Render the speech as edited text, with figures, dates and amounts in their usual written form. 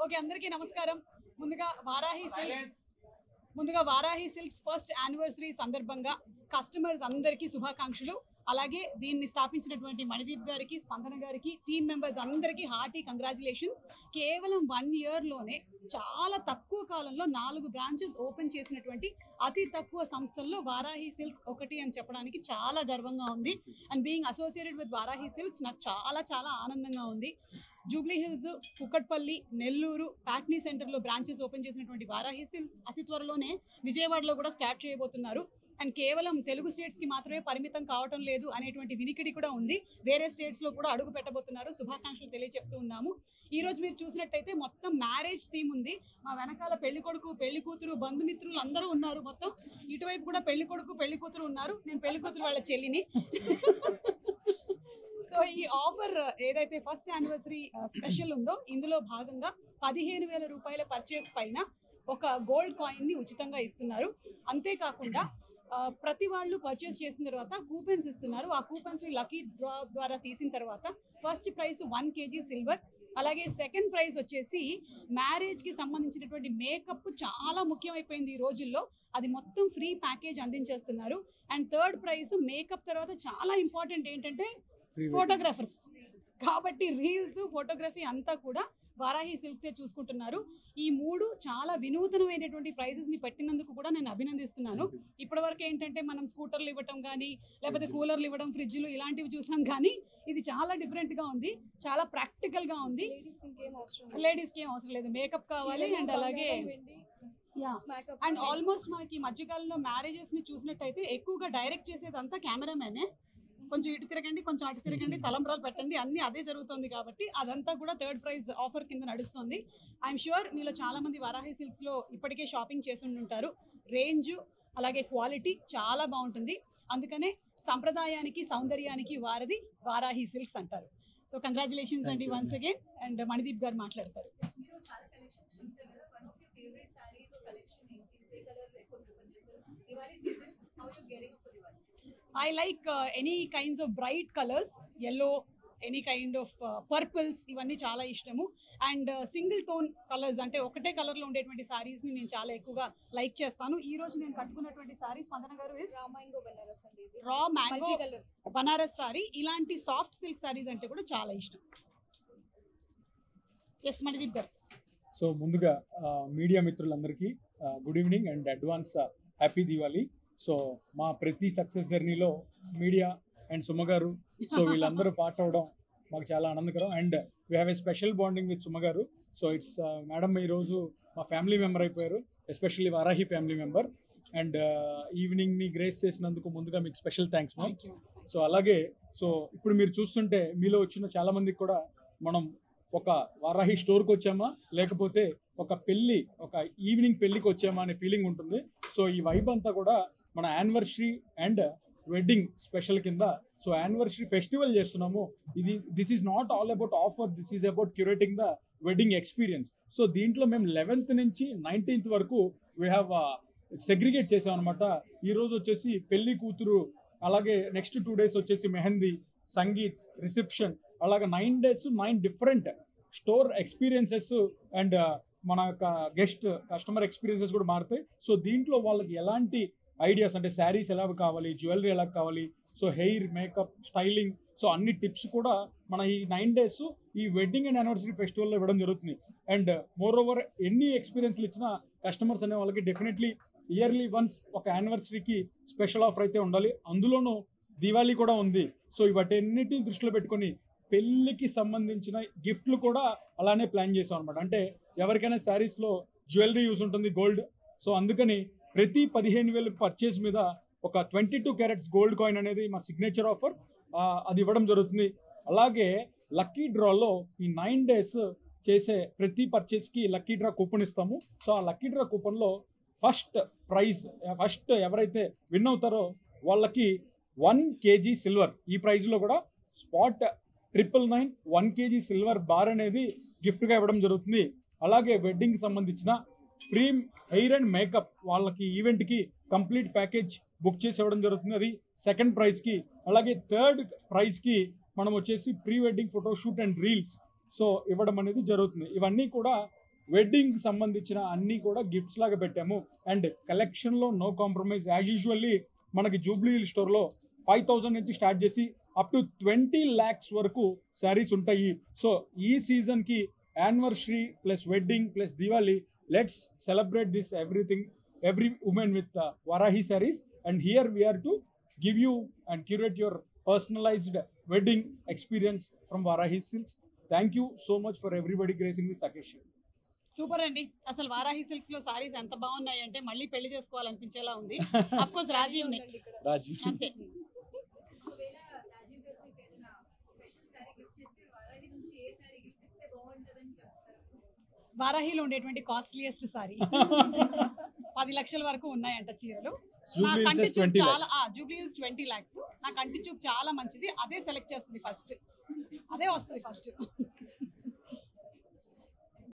Okay, అందరికీ నమస్కారం. ముందుగా వారాహి సిల్క్స్ ఫస్ట్ యానివర్సరీ సందర్భంగా కస్టమర్స్ అందరికీ శుభాకాంక్షలు. అలాగే దీన్ని స్థాపించినటువంటి మణిదీప్ గారికి, స్పందన గారికి, టీమ్ మెంబర్స్ అందరికీ హార్టీ కంగ్రాచులేషన్స్. కేవలం 1 ఇయర్లోనే చాలా తక్కువ కాలంలో 4 బ్రాంచెస్ ఓపెన్ చేసినటువంటి అతి తక్కువ సంస్థల్లో వారాహి సిల్క్స్ ఒకటి అని చెప్పడానికి చాలా గర్వంగా ఉంది. And being associated with Varahi silks నాకు చాలా చాలా ఆనందంగా ఉంది. జూబ్లీ హిల్స్, కుక్కట్పల్లి, నెల్లూరు, ప్యాట్నీ సెంటర్లో బ్రాంచెస్ ఓపెన్ చేసినటువంటి వారాహి సిల్క్స్ అతి త్వరలోనే విజయవాడలో కూడా స్టార్ట్ చేయబోతున్నారు. అండ్ కేవలం తెలుగు స్టేట్స్కి మాత్రమే పరిమితం కావటం లేదు అనేటువంటి వినికిడి కూడా ఉంది. వేరే స్టేట్స్లో కూడా అడుగు పెట్టబోతున్నారు. శుభాకాంక్షలు తెలియజెప్తూ ఉన్నాము. ఈరోజు మీరు చూసినట్టయితే మొత్తం మ్యారేజ్ థీమ్ ఉంది. మా వెనకాల పెళ్లి కొడుకు, పెళ్లి కూతురు, బంధుమిత్రులు అందరూ ఉన్నారు. మొత్తం ఇటువైపు కూడా పెళ్లి కొడుకు, పెళ్లి కూతురు ఉన్నారు. నేను పెళ్లి కూతురు వాళ్ళ చెల్లిని. సో ఈ ఆఫర్ ఏదైతే ఫస్ట్ యానివర్సరీ స్పెషల్ ఉందో ఇందులో భాగంగా 15,000 రూపాయల పర్చేస్ పైన ఒక గోల్డ్ కాయిన్ని ఉచితంగా ఇస్తున్నారు. అంతేకాకుండా ప్రతి వాళ్ళు పర్చేస్ చేసిన తర్వాత కూపన్స్ ఇస్తున్నారు. ఆ కూపన్స్ లక్కీ డ్రా ద్వారా తీసిన తర్వాత ఫస్ట్ ప్రైజ్ 1 kg సిల్వర్, అలాగే సెకండ్ ప్రైజ్ వచ్చేసి మ్యారేజ్కి సంబంధించినటువంటి మేకప్ చాలా ముఖ్యమైపోయింది ఈ రోజుల్లో, అది మొత్తం ఫ్రీ ప్యాకేజ్ అందించేస్తున్నారు. అండ్ థర్డ్ ప్రైజ్ మేకప్ తర్వాత చాలా ఇంపార్టెంట్ ఏంటంటే ఫోటోగ్రాఫర్స్, కాబట్టి రీల్స్, ఫోటోగ్రఫీ అంతా కూడా వారాహి సిల్క్సే చూసుకుంటున్నారు. ఈ 3 చాలా వినూతనమైనటువంటి ప్రైజెస్ని పెట్టినందుకు కూడా నేను అభినందిస్తున్నాను. ఇప్పటివరకు ఏంటంటే మనం స్కూటర్లు ఇవ్వటం కానీ, లేకపోతే కూలర్లు ఇవ్వడం, ఫ్రిడ్జ్లు ఇలాంటివి చూసాం, కానీ ఇది చాలా డిఫరెంట్గా ఉంది, చాలా ప్రాక్టికల్గా ఉంది. లేడీస్కి ఏం అవసరం లేదు, మేకప్ కావాలి. అండ్ అలాగే అండ్ ఆల్మోస్ట్ మనకి మధ్యకాలంలో మ్యారేజెస్ని చూసినట్టయితే ఎక్కువగా డైరెక్ట్ చేసేదంతా కెమెరామెనే. కొంచెం ఇటు తిరగండి, కొంచెం అటు తిరగండి, తలంబ్రాలు పెట్టండి, అన్నీ అదే జరుగుతుంది. కాబట్టి అదంతా కూడా థర్డ్ ప్రైజ్ ఆఫర్ కింద నడుస్తుంది. ఐఎమ్ ష్యూర్ మీలో చాలా మంది వారాహి సిల్క్స్లో ఇప్పటికే షాపింగ్ చేసి ఉంటారు. రేంజ్ అలాగే క్వాలిటీ చాలా బాగుంటుంది. అందుకనే సంప్రదాయానికి, సౌందర్యానికి వారధి వారాహి సిల్క్స్ అంటారు. సో కంగ్రాచులేషన్స్ అండి వన్స్ అగైన్. అండ్ మణిదీప్ గారు మాట్లాడతారు. I like any kinds of bright colors, yellow, any kind of purples, ఇవన్నీ చాలా ఇష్టము. అండ్ సింగిల్ టోన్ కలర్స్ అంటే ఒకటే కలర్లో ఉండేటువంటి సారీస్ని నేను చాలా ఎక్కువగా లైక్ చేస్తాను. ఈ రోజు నేను కట్టుకున్నటువంటి సారీ స్పందన గారు రా మ్యాంగో బనారస్ సారీ. ఇలాంటి సాఫ్ట్ సిల్క్ సారీస్ అంటే కూడా చాలా ఇష్టం. ఎస్ మణిదీప్ గారు. సో ముందుగా మీడియా మిత్రులందరికీ good evening and advance happy Diwali. So మా ప్రతి సక్సెస్ జర్నీలో media and Suma garu, so వీళ్ళందరూ పార్ట్ అవ్వడం మాకు చాలా ఆనందకరం. And we have a special bonding with Suma garu. So it's madam ఈరోజు మా ఫ్యామిలీ మెంబర్ అయిపోయారు, especially Varahi family member. And ఈవినింగ్ని గ్రేస్ చేసినందుకు ముందుగా మీకు స్పెషల్ థ్యాంక్స్ మ్యామ్. సో అలాగే సో ఇప్పుడు మీరు చూస్తుంటే మీలో వచ్చిన చాలామందికి కూడా మనం ఒక వారాహి స్టోర్కి వచ్చామా, లేకపోతే ఒక ఈవినింగ్ పెళ్ళికి వచ్చామా అనే ఫీలింగ్ ఉంటుంది. సో ఈ వైబ్ అంతా కూడా మన యానివర్సరీ అండ్ వెడ్డింగ్ స్పెషల్ కింద సో యానివర్సరీ ఫెస్టివల్ చేస్తున్నాము. This is not all about offer, this is about curating the wedding experience. So దీంట్లో మేము 11th నుంచి 19th వరకు వీ హ్యావ్ సెగ్రిగేట్ చేసాం అనమాట. ఈరోజు వచ్చేసి పెళ్లి కూతురు, అలాగే నెక్స్ట్ 2 days వచ్చేసి మెహందీ, సంగీత్, రిసెప్షన్, అలాగే 9 days 9 different store experiences and మన యొక్క కస్టమర్ ఎక్స్పీరియన్సెస్ కూడా మారుతాయి. సో దీంట్లో వాళ్ళకి ఎలాంటి ఐడియాస్ అంటే శారీస్ ఎలా కావాలి, జ్యువెలరీ ఎలా కావాలి, so hair, makeup, styling, so అన్ని టిప్స్ కూడా మన ఈ 9 days ఈ వెడ్డింగ్ అండ్ యానివర్సరీ ఫెస్టివల్లో ఇవ్వడం జరుగుతుంది. అండ్ మోర్ ఓవర్ ఎన్ని ఎక్స్పీరియన్స్లు ఇచ్చినా కస్టమర్స్ అనే వాళ్ళకి డెఫినెట్లీ ఇయర్లీ వన్స్ ఒక యానివర్సరీకి స్పెషల్ ఆఫర్ అయితే ఉండాలి. అందులోనూ దివాళీ కూడా ఉంది. సో వాటన్నిటిని దృష్టిలో పెట్టుకొని పెళ్ళికి సంబంధించిన గిఫ్ట్లు కూడా అలానే ప్లాన్ చేసాం అనమాట. అంటే ఎవరికైనా శారీస్లో జ్యువెలరీ యూస్ ఉంటుంది, గోల్డ్. సో అందుకని ప్రతి 15,000 పర్చేస్ మీద ఒక 22 carats గోల్డ్ కాయిన్ అనేది మా సిగ్నేచర్ ఆఫర్, అది ఇవ్వడం జరుగుతుంది. అలాగే లక్కీ డ్రాలో ఈ 9 days చేసే ప్రతి పర్చేస్కి లక్కీ డ్రా కూపన్ ఇస్తాము. సో ఆ లక్కీ డ్రా కూపన్లో ఫస్ట్ ఎవరైతే విన్ అవుతారో వాళ్ళకి 1 kg సిల్వర్, ఈ ప్రైజ్లో కూడా స్పాట్ 999 1 kg సిల్వర్ బార్ అనేది గిఫ్ట్గా ఇవ్వడం జరుగుతుంది. అలాగే వెడ్డింగ్కి సంబంధించిన ఫ్రీ హెయిర్ అండ్ మేకప్ వాళ్ళకి ఈవెంట్కి కంప్లీట్ ప్యాకేజ్ బుక్ చేసి ఇవ్వడం జరుగుతుంది, అది సెకండ్ ప్రైజ్కి. అలాగే థర్డ్ ప్రైజ్కి మనం వచ్చేసి pre wedding photoshoot and reels so ఇవ్వడం అనేది జరుగుతుంది. ఇవన్నీ కూడా వెడ్డింగ్ సంబంధించిన అన్ని కూడా గిఫ్ట్స్ లాగా పెట్టాము. అండ్ కలెక్షన్ లో నో కాంప్రమైజ్. యాజ్ యూజువల్లీ మనకి జూబ్లీ హిల్ స్టోర్ లో 5,000 నుంచి స్టార్ట్ చేసి అప్ టు 20 lakhs వరకు శారీస్ ఉంటాయి. సో ఈ సీజన్ కి anniversary plus wedding plus Diwali, let's celebrate this every woman with Varahi sarees. And here we are to give you and curate your personalized wedding experience from Varahi Silks. Thank you so much for everybody gracing this occasion. Super అండి. అసలు Varahi silks లో సారీస్ ఎంత బాగున్నాయి అంటే మళ్ళీ పెళ్లి చేసుకోవాలనిపించేలా ఉంది. Of course Rajiv నే Rajiv. అంతే. ఒకవేళ రాజీవ్ గారికి ఏదైనా స్పెషల్ సారీ గిఫ్ట్ చేస్తే వారాహి నుంచి ఏ సారీ గిఫ్ట్ ఇస్తే బాగుంటుందని చెప్తారు? వారాహిలో ఉండేటువంటి కాస్ట్లీయెస్ట్ సారీ 10 లక్షల వరకు ఉన్నాయంట చీరలు. నా Jubilee Hills కంటి is చూపు 20 చాలా lakhs. Jubilee hills 20 lakhs. నా కంటి చూపు చాలా మంచిది, అదే సెలెక్ట్ చేస్తుంది ఫస్ట్, అదే వస్తుంది ఫస్ట్.